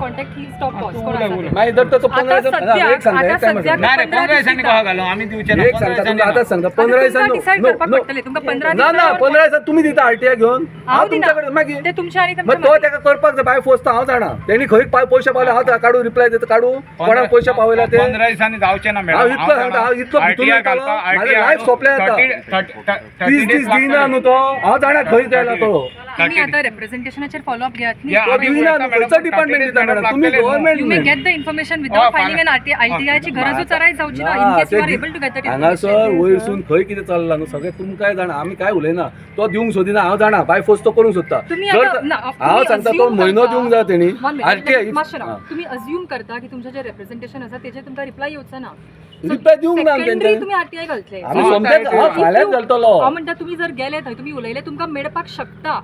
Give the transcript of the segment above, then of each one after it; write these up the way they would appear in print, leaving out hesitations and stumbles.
Contact ही stop pause नाही जर तो 15 एक सांगा नाही 15 दिवसांनी कहा घालूं आम्ही दिवचे ना एक सांगता तुमका आता सांगता 15 दिवसांनी ना 15 दिवसांनी तुम्ही दिता आरटीआय घेऊन हांव तुमच्याकडे मागीर ते तुमच्या आणि मग तो ताका करपाक जाय भायर पोस्ट हांव जाणा तेणी खंय पैसे पावले हांव काढू रिप्लाय देता काढू कोणाक पैसे पावयला ते 15 दिवसांनी जावचे ना हांव इतलो सांगता हांव इतलो भितून वयतालो माझे लायफ सोंपलें जाता 30 दीस दिना न्हू तो हांव जाणा खंय गेला तो तुम्ही आता रिप्रेझेंटेशनाचेर फॉलोअप घेयात तो दिना न्हू खंयचो डिपार्टमेंट दिता मॅडम तुम्ही you may government get the information without filing an ITI ची गरजच राय जावची ना in case you are able to get that हांगासर वयरसून खंय कितें चल्लां न्हू सगळें तुमकांय जाणा आमी काय उलयना तो दिवंक सोदिना हांव जाणा बाय फोर्स तो करूंक सोदता हांव सांगता तो म्हयनो दिवंक जाय तेणी आरटीआय तुम्ही अज्यूम करता की तुमचं जे रिप्रेझेंटेशन आसा तेजे तुमकां रिप्लाय येवचो ना रिप्लाय दिवंक ना सेकंडरी तुम्ही आरटीआय घालतले आमी सोमतेच फाल्यां घालतलो हांव म्हणटा तुम्ही जर गेले थंय तुम्ही उलयले तुमकां मेळपाक शकता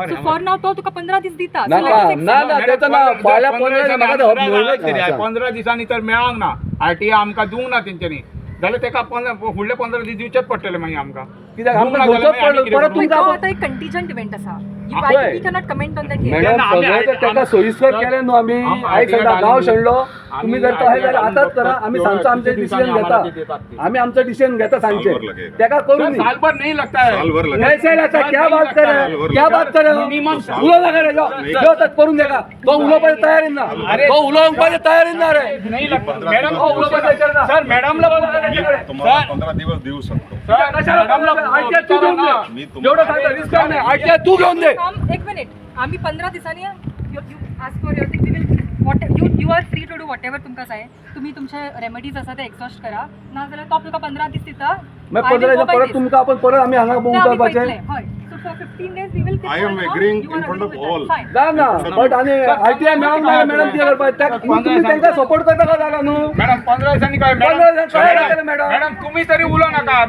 सो फॉर नाव तो तुका 15 दीस दिता ना ना तेचो ना फाल्यां 15 म्हाका 15 दिसांनी तर मेळांक ना आरटीआय आमकां दिवंक ना तेंच्यांनी जाल्यार तेका फुडले 15 दीस दिवचेच पडटले मागीर आमकां कित्याक आमकां घेवचोच पडलो परत तुमकां आता एक कंटिजंट इव्हेंट आसा पळय. You cannot comment on that madam सगळें तेका सोयीस्कर केलें न्हू आमी आयक सांगता गांव शेणलो तुम्ही जर तशें जाल्यार आतांच करा आमी सांजचो आमचें डिसिजन घेता आमी आमचो डिसिजन घेता सांजचे तेका करून साल भर नहीं लगता है ऐसे लगता क्या बात कर रहे हो क्या बात कर रहे हो उलो लगा रे जो तक करून देगा तो उलोवपाची तयारी ना तो उलोवपाची तयारी ना रे नहीं लगता मॅडम हो उलोवपाची तयारी ना सर मॅडमला तुम्हाला 15 दिवस देऊ शकतो आरटीआय तू घेऊन दे जेवढं सांगता रिस्क नाही आरटीआय तू घेऊन दे एक मिनिट आम्ही 15 दिसांनी आज for your thing we will you are free to do whatever तुमकां जाय तुम्ही तुमचे रेमेडीज आसा ते एक्झॉस्ट करा ना जाल्यार तो तुका 15 दीस दिता मग 15 दिवस परत तुमकां आपण परत आम्ही हांगा बोंग करपाचे हय so for 15 days we will I am agreeing in front of all. ना बट आणि आरटीआय मेळोंक ना मॅडम कितें करपाक तुम्ही तांकां सपोर्ट करता का जागा न्हू मॅडम 15 दिसांनी काय 15 दिसांनी काय जातलें मॅडम मॅडम तुम्ही तरी उलो नका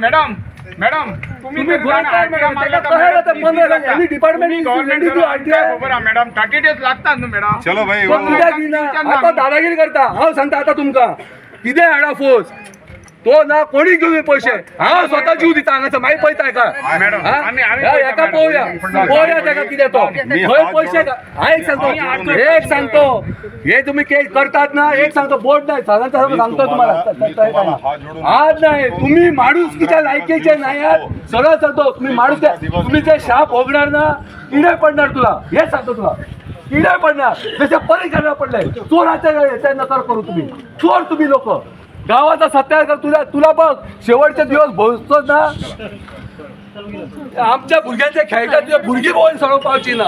मॅडम तुम्ही तरी गोंयकार मॅडम ताका कळ्ळें जाता 15 दिसांनी any department is ready to RTI खबर मॅडम 30 डेज लागतात न्हू मॅडम चलो भाई तो कित्याक दिना आता दादागिरी करता हांव सांगता आता तुमकां कितें हाडा फोर्स तो ना कोणी घेऊन पैसे हांव स्वता जीव दिता हांगासर मागीर पळयता हेका हेका पळोवया तेका कितें तो खंय पैसे एक सांगतो हे तुम्ही केस करतात ना एक सांगतो बोर्ड नाही साधारण सांगतो तुम्हाला आज नाही तुम्ही माणूसकीच्या लायकीचे नाही आहात सरळ सांगतो तुम्ही माणूस तुम्ही जे शाप ओगणार ना किडे पडणार तुला हेच सांगतो तुला किडे पडणार जसे परिचार पडले चोराच्या नकार करू तुम्ही चोर तुम्ही लोक गावाचा सत्याग्रह तुला बघ शेवटचे दिवस भोसतो ना आमच्या भुरग्यांच्या खेळटात भुरगी बोल सगळं पावची ना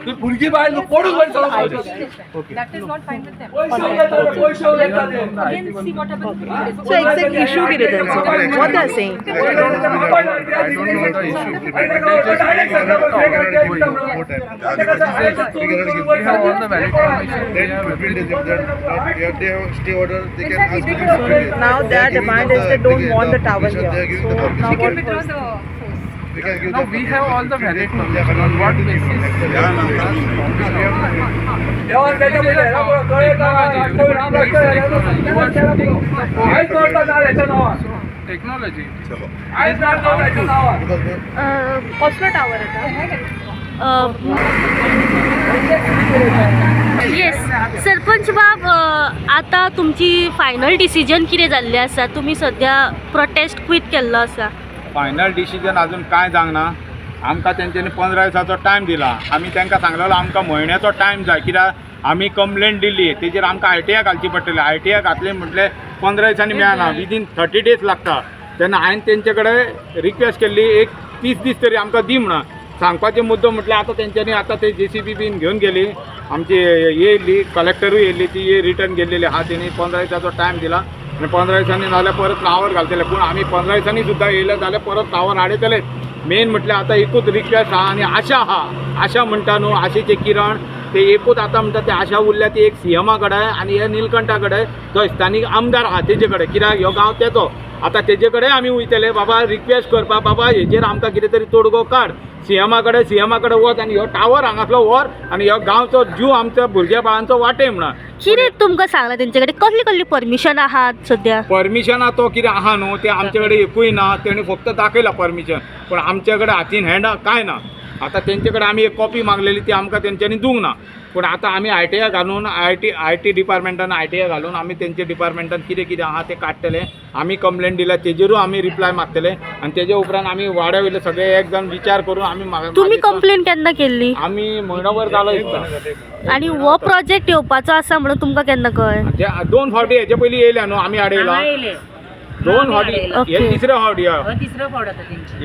ती भुरगी बायल पडून बोल सगळं पावची that is not fine with them पैसे again see what happens So exact issue किती त्यांचं what they are saying now their demand is they don't want the tower here we can withdraw the force. No, we have all the valid information on what basis. Technology. कसलो tower yes sarpanch बाब आता तुमची final decision कितें जाल्लें आसा तुमी सद्या prostate quit केल्लो आसा फायनल डिसिजन अजून काय जावना आमकां तेंच्यांनी 15 दिसाचो टायम दिला आमी तांकां सांगलेलो आमकां म्हयन्याचो टायम जाय कित्याक आमी कंप्लेंट दिल्ली तेजेर आमकां आरटीआय घालची पडटली आरटीआय घातले म्हटले 15 दिसांनी मेळना विदीन 30 डेज लागता तेन्ना हांवें तेंचे कडेन रिक्वेस्ट केल्ली एक 30 दीस तरी आमकां दी म्हणून सांगपाचो मुद्दो म्हटल्यार आतां तेंच्यांनी आतां ते JCB बीन घेवन गेली आमची येयल्ली कलेक्टरूय येयल्ली ती रिटर्न गेल्लेली आहा तेणी 15 दिसाचो टायम दिला आनी 15 दिसांनी नाल्यार परत टावर घालतले पूण आमी 15 दिसांनी सुद्दां येयले जाल्यार परत टावर हाडयतले मेन म्हटल्यार आतां एकूच रिक्वेस्ट आहा आनी आशा म्हणटा न्हू आशेचे किरण ते एकूच आतां म्हणटा ते आशा उरल्या ती एक CMा कडेन आनी हे निलकंठा कडेन जो स्थानीक आमदार आहा तेजे कडेन कित्याक ह्यो गांव तेचो आतां तेजे कडेन आमी वयतले बाबा रिक्वेस्ट करपा बाबा हेजेर आमकां कितें तरी तोडगो काड CMा कडेन वच आनी ह्यो टावर हांगासलो व्हर आनी ह्यो गांवचो जीव आमच्या भुरग्या बाळांचो वाटे म्हणा कितें तुमकां सांगलां तेंचे कडेन कसली कसली परमिशन आहात सद्या परमिशना तो कितें आहा न्हू ते आमचे कडेन एकूय ना तेणी फक्त दाखयला परमिशन पण आमचे कडेन हातीन हँड काय ना आतां तेंचे कडेन आमी एक कॉपी मागलेली ती आमकां तेंच्यांनी दिवंक ना पूण आतां आमी ITI घालून IT डिपार्टमेंटान ITI घालून आमी तेंचे डिपार्टमेंटान कितें कितें आहा तें काडटले. आमी कंप्लेंट दिल्या तेजेरूय आमी रिप्लाय मागतले आनी तेजे उपरांत आमी वाड्या वयले सगळे एक जाण विचार करून आमी तुम्ही कंप्लेंट केन्ना केल्ली आमी म्हयनोभर जालो दिसता. आणि हो प्रोजेक्ट येवपाचो आसा म्हणून तुमकां केन्ना कळ्ळें? ते 2 फावटी हेजे पयलीं येयल्या न्हू आमी आडयला 2 फावटी ओके. हे तिसरे फावटी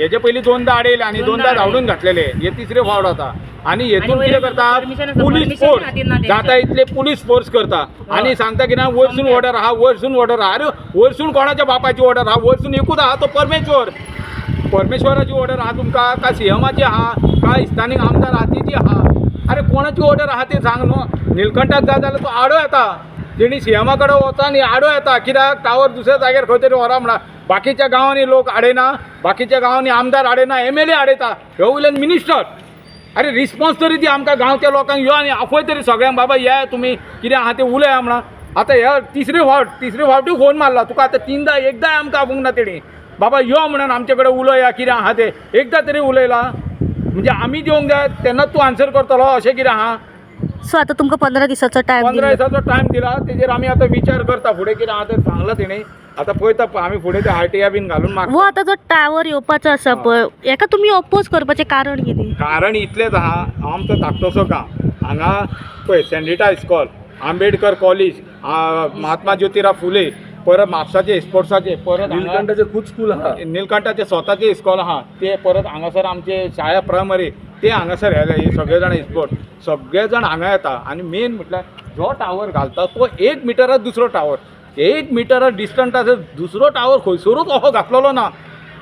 हेजे पयलीं 2दा आडयले आनी 2दा धांवडून घातलेले. हे तिसरे फावट आता आनी हेतून कितें करता पुलीस फोर्स जाता इतले पुलीस फोर्स करता आनी सांगता की ना वयरसून ऑर्डर आहा वयरसून ऑर्डर आहा. अरे वयरसून कोणाच्या बापाची ऑर्डर आहा? वयरसून एकूच आहा तो परमेश्वराची ऑर्डर आहा तुमकां का सीएमाची आहा का स्थानीक आमदार आहा तेची आहा? अरे कोणाची ऑर्डर आहा ते सांग न्हू. निलकंठाक जाय जाल्यार तो आडो येता तेणी सीएमा कडेन वता आनी आडो येता कित्याक टावर दुसऱ्या जाग्यार खंय तरी व्हरा म्हणा. बाकीच्या गांवांनी लोक आडयना बाकीच्या गांवांनी आमदार आडयना MLA आडयता ह्यो वयल्यान मिनिस्टर. अरे रिस्पॉन्स तरी दी आमकां गांवच्या लोकांक यो आनी आपय तरी सगळ्यांक बाबा या तुमी कितें आहा तें उलया म्हणा. आतां ह्या तिसरे फावटी फोन मारला तुका आतां 3दा एकदां आमकां आपूंक ना तेणी बाबा यो म्हणून आमचे कडेन उलया कितें आहा तें एकदां तरी उलयला म्हणजे आमी दिवंक जाय तेन्नाच तूं आन्सर करतलो अशें कितें आहा. सो आता तुमकां 15 दिसाचो टायम 15 दिला. दिसाचो टायम दिला तेजेर आमी आतां विचार करता फुडें कितें आहा तें सांगलां तेणी. आतां पळयता आमी फुडें ते RTI बीन घालून मागता. वो आता जो टावर येवपाचो आसा पळय हेका तुमी अपोज करपाचें कारण कितें? कारण इतलेंच आहा आमचो धाकटोसो गांव हांगा पळय सेंडिटा इस्कॉल आंबेडकर कॉलेज महात्मा ज्योतिराव फुले परत म्हापसाचे स्पोर्ट्साचे परत निलकंठाचे खूब स्कूल आहा. निलकंठाचे स्वताचे इस्कॉल आहा ते परत हांगासर आमचे शाळा प्रायमरी ते हांगासर येले हे सगळे जाण स्पोर्ट सगळे जाण हांगा येता आनी मेन म्हटल्यार जो टावर घालता तो 1 मिटरात दुसरो टावर 1 मिटरात डिस्टंटाचो दुसरो टावर खंयसरूच असो घातलेलो ना.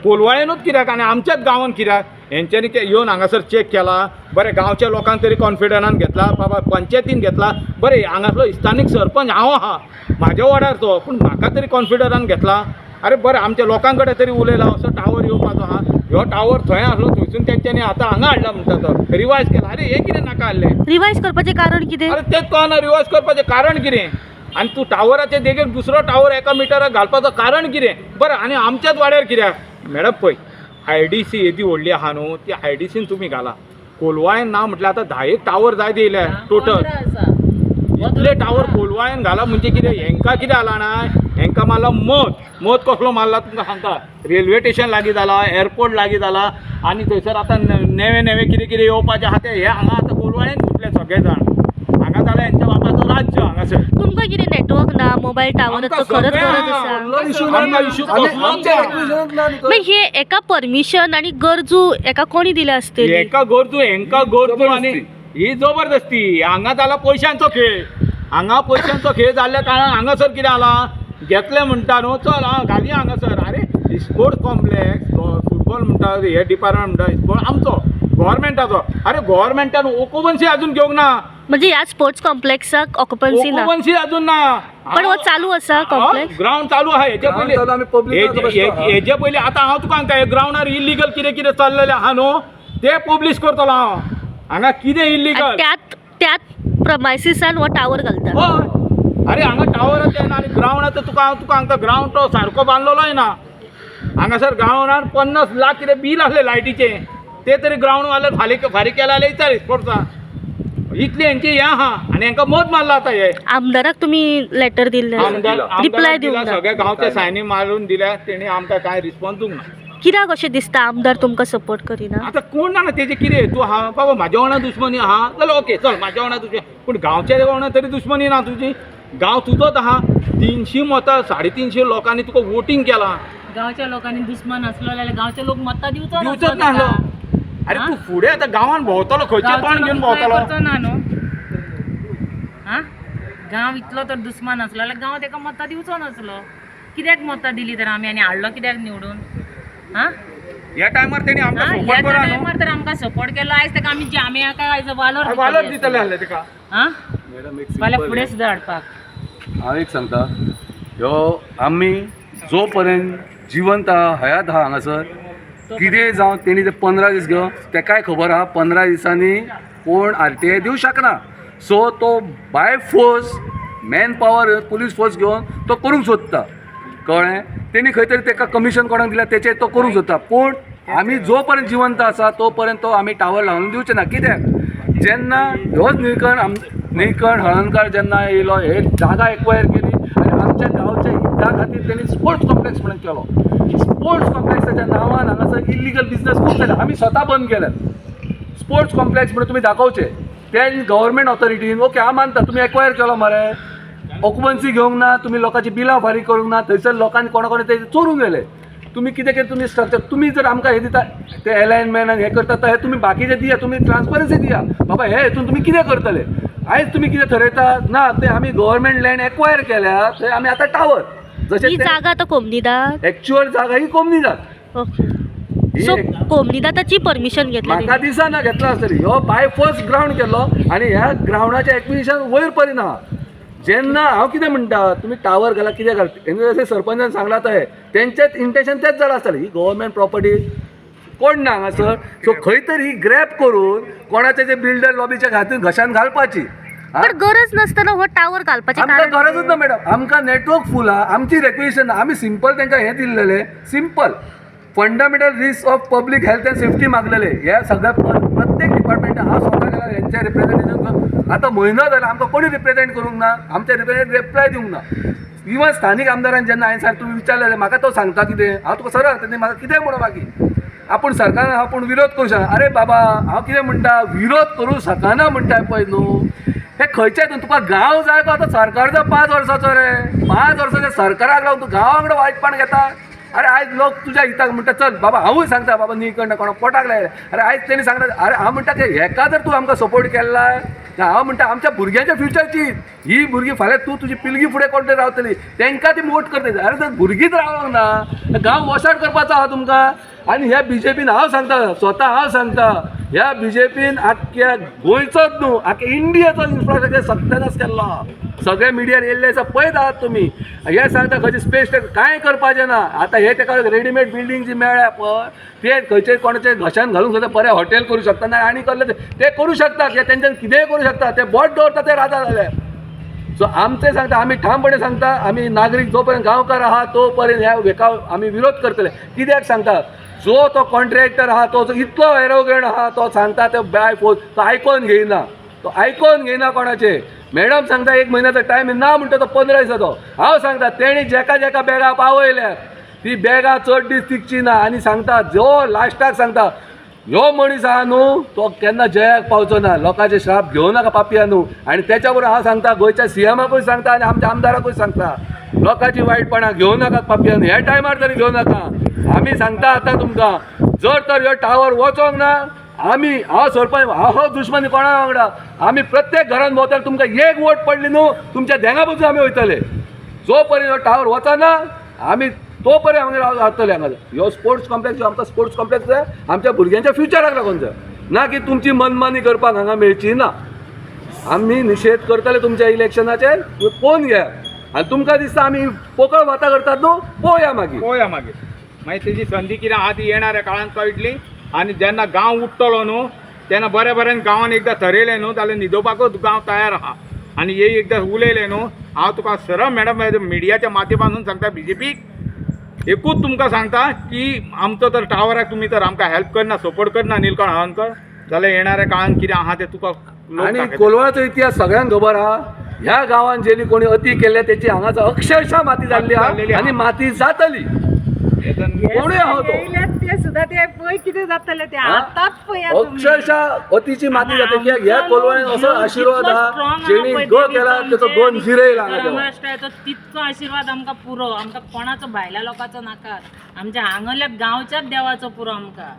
कोलवाळेनूच कित्याक आनी आमच्याच गांवांत कित्याक हेंच्यांनी ते येवन हांगासर चॅक केला बरें गांवच्या लोकांक तरी कॉन्फिडन्सान घेतला बाबा पंचायतीन घेतला बरें हांगासलो स्थानीक सरपंच हांव आहा म्हाज्या वाड्यारचो पूण म्हाका तरी कॉन्फिडन्सान घेतला. अरे बरें आमच्या लोकां कडेन तरी उलयला असो टावर येवपाचो आहा. ह्यो टावर थंय आसलो थंयसून तेंच्यांनी आतां हांगा हाडला म्हणटा तो रिवायज केला. अरे हे कितें नाका हाडलें? रिवायज करपाचें कारण कितें? अरे तेच कळना रिवायज करपाचें कारण कितें आनी तूं टावराच्या देगेक दुसरो टावर 1 मिटराक घालपाचो कारण कितें? बरें आनी आमच्याच वाड्यार कित्याक मॅडम पळय IDC येदी व्हडली आहा न्हू ती IDCन तुमी घाला. कोलवाळेन ना म्हटल्यार आतां 10 टावर जाय दिले टोटल इतले टावर कोलवाळेन घाला म्हणजे कितें हेंकां कितें जालां ना हेंकां मारला मत कसलो मारला तुमकां सांगता. रेल्वे स्टेशन लागीं जाला एअरपोर्ट लागीं जाला आनी थंयसर आतां नेवे कितें येवपाचें आहा तें हे हांगा आतां कोलवाळेन घेतले सगळे जाण हांगा जाल्यार हेंच्या बापाचो राज्य हांगासर. तुमकां कितें नेटवर्क ना मोबायल टावराचो खरंच गरज आसा? मागीर हे एका परमिशन आनी गरजू एका कोणी दिले आसतली? हेंका गरजू आनी ही जबरदस्ती हांगा जाला पयशांचो खेळ जाल्ल्या कारणान हांगासर कितें जाला घेतले म्हणटा न्हू चल घाली हांगासर. अरे स्पोर्ट्स कॉम्प्लेक्स फुटबॉल म्हणटा हे डिपार्टमेंट म्हणटा स्पोर्ट आमचो गव्हर्मेंटाचो. अरे गव्हर्मेंटान ऑक्युपन्सी अजून घेवंक ना म्हणजे ह्या स्पोर्ट्स कॉम्प्लेक्साक ऑक्युपन्सी ना ऑक्युपन्सी अजून ना. पण हो चालू आसा कॉम्प्लेक्स? ग्राउंड चालू आहा हेजे पयलीं आतां हांव तुका सांगता ग्राउंडार इल्लिगल कितें चल्लेलें आहा न्हू ते पब्लीश करतलो हांव. हांगा कितें इल्लिगल त्यात प्रमायसिसान हो टावर घालता. हय अरे हांगा टावर येना आनी ग्राउंडाचो तुका सांगता ग्राउंड तो सारको बांदलोय ना. हांगासर ग्राउंडार 50 लाख कितें बील आसलें लायटीचे ते तरी ग्राउंड वाले फारीक केला जाल्यार विचार स्पोर्ट्सा इतली हेंची हें आहा आनी हांकां मत मारला आतां हे आमदाराक तुमी लेटर दिल्ले रिप्लाय दिवंक ना? सगळ्या गांवच्या सायनी मारून दिल्या तेणी आमकां कांय रिस्पॉन्स दिवंक ना. कित्याक अशें दिसता आमदार तुमकां सपोर्ट करिना? आतां कोण जाणा तेजें कितें तूं आहा बाबा म्हाज्या वांगडा दुश्मनी आहा जाल्यार ओके चल म्हाज्या वांगडा दुश्मनी पूण गांवच्या वांगडा तरी दुश्मनी ना तुजी. गांव तुजोच आहा 300 मतां 350 लोकांनी तुका वोटींग केलां. गांवच्या लोकांनी दुश्मन असलो जाल्यार गांवचे लोक मतां दिवचोच नासलो. अरे तूं फुडें आतां गांवान भोंवतलो खंयचें तोंड घेवन भोंवतलो ना न्हू. गांव इतलो तर दुश्मन असलो जाल्यार गांव तेका मतां दिवचो नासलो. कित्याक मतां दिली तर आमी आनी हाडलो कित्याक निवडून? ह्या टायमार तेणी आमकां सपोर्ट करा न्हू. टायमार तर आमकां सपोर्ट केलो आयज तेका आमी जाम्या काय आयज वालोर दितले आसले तेका. फाल्यां फुडें सुद्दां हाडपाक. हांव एक सांगता ह्यो आमी जो पर्यंत जिवंत आहा हयात आहा हांगासर कितें जावं तेणी ते 15 दीस घेवन तेकाय खबर आहा 15 दिसांनी कोण RTI दिवं शकना. सो तो by force man power police force घेवन तो करूंक सोदता कळ्ळें. तेणी खंय तरी तेका कमिशन कोणाक दिल्या तेचेर तो करूंक सोदता पूण आमी जो पर्यंत जिवंत आसा तो पर्यंत तो आमी टावर लावन दिवचे ना. कित्याक जेन्ना ह्योच निलकंठ निकण हळणकार जेन्ना येयलो हे जागा एक्वायर केली आनी आमच्या गांवच्या हिता खातीर तेणी स्पोर्ट्स कॉम्प्लेक्स म्हणून केलो. स्पोर्ट्स कॉम्प्लेक्साच्या नांवान हांगासर इल्लिगल बिजनेस खूब जाले. आमी स्वता बंद केल्यात. स्पोर्ट्स कॉम्प्लेक्स म्हणून तुमी दाखोवचे. ते गव्हर्मेंट ऑथॉरिटीन ओके हांव मानता तुमी एक्वायर केलो मरे, ऑक्युपन्सी घेवंक ना, तुमी लोकांची बिलां फारीक करूंक ना, थंयसर लोकांनी कोणा ते चोरून गेले. तुम्ही कितें केलें तुमी स्ट्रक्चर तुम्ही जर आमकां हे दिता ते अलायनमेंट आनी हे करता हे तुमी बाकीचे दिया, तुमी ट्रान्सपरन्सी दिया बाबा हे हेतून तुमी कितें करतले. आयज तुमी कितें ठरयता ना ते आमी गव्हर्मेंट लँड एक्वायर केल्या थंय आमी आतां टावर ही जागा आता कोमनीदार एक्च्युअल जागा ही कोमनीदार. ओके सो कोमनीदाताची परमिशन घेतली म्हाका दिसना घेतला आसतली. हो बाय फर्स्ट ग्राउंड केलो आनी ह्या ग्राउंडाचें एक्विजिशन वयर परिना. जेन्ना हांव कितें म्हणटा तुमी टावर घाला कितें घालता तेंचे जशें सरपंचान सांगला तशें तेंचेच इंटेंशन तेच जालां आसतलें. ही गव्हर्मेंट प्रॉपर्टी कोण ना हांगासर. सो खंय तरी ही ग्रॅब करून कोणाचे जे बिल्डर लॉबीच्या खातीर घशान घालपाची. पण गरज नसताना हो टावर घालपाचे आमकां कारण गरजूच ना मॅडम. आमकां नेटवर्क फूल आहा, आमची रेक्विजिशन आमी सिंपल तांकां हें दिल्लेलें simple fundamental risk of public health and safety मागलेले. हे सगळ्या प्रत्येक डिपार्टमेंटा हांव स्वता गेला हेंचे रिप्रेझेंटेशन आतां म्हयनो जाला आमकां कोणी रिप्रेझेंट करूंक ना, आमचे रिप्रेझेंट रिप्लाय दिवंक ना. इवन स्थानीक आमदारान जेन्ना हांवें सांग तुमी विचारलें म्हाका तो सांगता कितें हांव तुका सरळ सांगता म्हाका कितें म्हणून मागीर आपूण सरकारान आपूण विरोध करूं शकना. अरे बाबा हांव कितें म्हणटा विरोध करूं शकना म्हणटा पळय न्हू हे खंयचे हितून तुका गांव जाय तो आतां सरकार जो 5 वर्साचो रे 5 वर्साच्या सरकाराक लागून तूं गांवा वांगडा वायटपण घेता. अरे आयज लोक तुज्या हिताक म्हणटा चल बाबा हांवूय सांगता बाबा न्ही कळना कोणा पोटाक लायले. अरे आयज तेणी सांगता अरे हांव म्हणटा की हेका जर तूं आमकां सपोर्ट केला हांव म्हणटा आमच्या भुरग्यांच्या फ्युचरची ही भुरगीं फाल्यां तूं तुजी पिळगी फुडें कोण तरी रावतली तेंकां ती मोट करता. अरे जर भुरगींच रावंक ना गांव वॉश आउट करपाचो आहा तुमकां. आनी ह्या बीजेपीन हांव सांगता स्वता हांव सांगता ह्या बीजेपीन आख्ख्या गोंयचोच न्हू आख्ख्या इंडियेचो इन्फ्रास्ट्रक्चर सत्यानाश केल्लो. सगळे मिडियार येयल्ले आसा पळयत आहात तुमी. हे सांगता खंयची स्पेस कांय करपाचें ना. आतां हे ताका रेडीमेड बिल्डींग जी मेळ्ळ्या पळय ते खंयचे कोणाचे घशान घालूंक सुद्दां बरें हॉटेल करूं शकता ना आनी कसलें ते करूं शकता कित्याक तेंच्यान कितेंय करूं शकता. ते बोट दवरता ते राजा जाले. सो आमचें सांगता आमी ठामपणे सांगता आमी नागरीक जो पर्यंत गांवकार आहा तो पर्यंत ह्या हेका आमी विरोध करतले. कित्याक सांगता जो तो कॉन्ट्रॅक्टर आहा तो इतलो एरोगंट आहा तो सांगता ते बाय फोर्स तो आयकोन घेयना. तो आयकोन घेयना कोणाचे. मॅडम सांगता 1 म्हयन्याचो टायम ना म्हणटा तो 15 दिसाचो. हांव सांगता तेणी जेका जेका बॅगा पावयल्यात ती बॅगा चड दीस तिगची ना. आनी सांगता जो लास्टाक सांगता ह्यो मनीस आहा न्हू तो केन्ना जयाक पावचो ना. लोकांचे श्राप घेवं नाका पापिया न्हू. आनी त्याच्या बरोबर हांव सांगता गोंयच्या सीएमाकूय सांगता आनी आमच्या आमदाराकूय सांगता लोकांची वायटपणां घेवं नाका पापियान ह्या टायमार तरी घेवं नाका. आमी सांगता आतां तुमकां जर तर ह्यो टावर वचोंक ना आमी हांव सरपंच हांव दुश्मनी कोणा वांगडा आमी प्रत्येक घरान भोंवतले तुमकां 1 वोट पडली न्हू तुमच्या देंगा बसून आमी वयतले. जो पर्यंत हो टावर वचना आमी तो पर्यंत आमी रावतले हांगा. ह्यो स्पोर्ट्स कॉम्प्लेक्स आमकां स्पोर्ट्स कॉम्प्लेक्स जाय आमच्या भुरग्यांच्या फ्युचराक लागून जाय ना की तुमची मनमानी करपाक हांगा मेळची ना. आमी निशेध करतले तुमच्या इलेक्शनाचे पळोवन घ्या. आनी तुमकां दिसता आमी पोकळ वाता करतात न्हू पळोवया मागीर तेजी संधी कितें आहा ती येणाऱ्या काळांत कळटली. आनी जेन्ना गांव उठतलो न्हू तेन्ना बऱ्या बऱ्यान गांवान एकदां थरयलें न्हू जाल्यार न्हिदोवपाकूच गांव तयार आहा. आनी हे एकदां उलयलें न्हू हांव तुका सरळ मॅडम मिडियाच्या माध्यमांतून सांगता बीजेपीक एकूच तुमकां सांगता की आमचो तर टावराक तुमी तर आमकां हेल्प करना सपोर्ट करना निलकंठ हळर्णकर जाल्यार येणाऱ्या काळांत कितें आहा तें तुका. आनी कोलवाचो इतिहास सगळ्यांक खबर आहा. ह्या गांवांत जेणी कोणी अती केले तेची हांगासर अक्षरशः माती जाल्ली आहा आनी माती जातली. कोणूय आहा तो ते सुद्धा ते पळय कितें जातलें ते आतांच पळया अक्षरशः अतिची माती जाता कित्याक ह्या कोलवान असो आशिर्वाद आहा जेणी ग केला तेचो 2 झिरो येयला हांगा. महाराष्ट्राचो तितको आशिर्वाद आमकां पुरो. आमकां कोणाचो भायल्या लोकांचो नाका. आमच्या हांगल्या गांवच्याच देवाचो पुरो आमकां.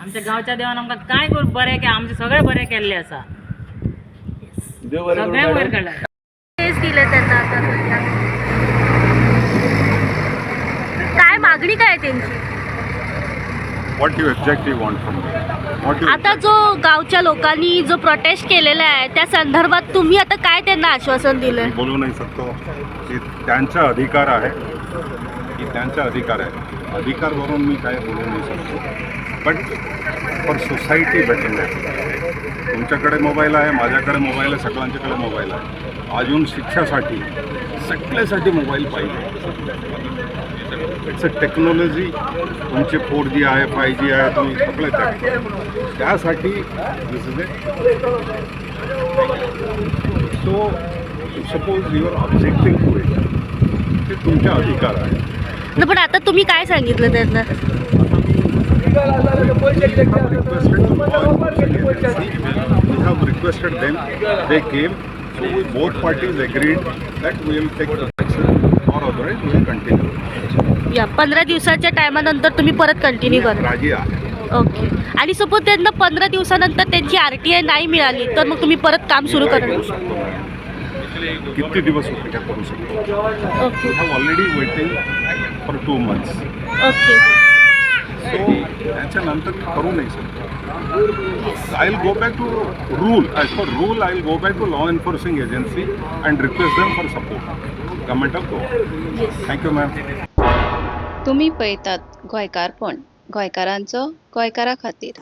आमच्या गांवच्या देवान आमकां कांय करून बरें केलें आमचें सगळें बरें केल्लें आसा. सगळें वयर काडलां. केस दिले त्यांना आता सध्या काय मागणी काय आहे त्यांची. What you exactly want from me? What you आता जो गावच्या लोकांनी जो प्रोटेस्ट केलेला आहे त्या संदर्भात तुम्ही आता काय त्यांना आश्वासन दिलंय. बोलू नाही शकतो की त्यांचा अधिकार आहे अधिकारवरून मी काय बोलू नाही शकतो. बट फॉर सोसायटी बेटर नाही. तुमच्याकडे मोबाईल आहे माझ्याकडे मोबाईल आहे सगळ्यांच्याकडे मोबाईल आहे. अजून शिक्षासाठी सगळ्यासाठी मोबाईल पाहिजे. It's a technology. तुमचे 4G आहे 5G आहे तुम्ही सगळे त्यासाठी this is it. So suppose your objective to it, ते तुमचे अधिकार आहे. न पण आता तुम्ही काय सांगितलं त्यांना? We have requested them, they came, so we both parties agreed that we will take the action or otherwise we will continue. या 15 दिवसाच्या टायमानंतर तुम्ही परत कंटिन्यू करा. राजी आहे. ओके. आणि सपोज त्यांना 15 दिवसानंतर त्यांची RTI नाही मिळाली तर मग तुम्ही परत काम सुरू करू करणार? शकतो. किती दिवस होते काय करू शकतो. Okay. We have already waiting for 2 months. Okay. So त्याच्यानंतर करू नाही शकतो. I will go back to rule. As per rule, I will go back to law enforcing agency and request them for support. Government of Goa. Thank you, ma'am. तुम्ही पळयतात गोंयकारपण, गोंयकारांचो गोंयकारा खातीर.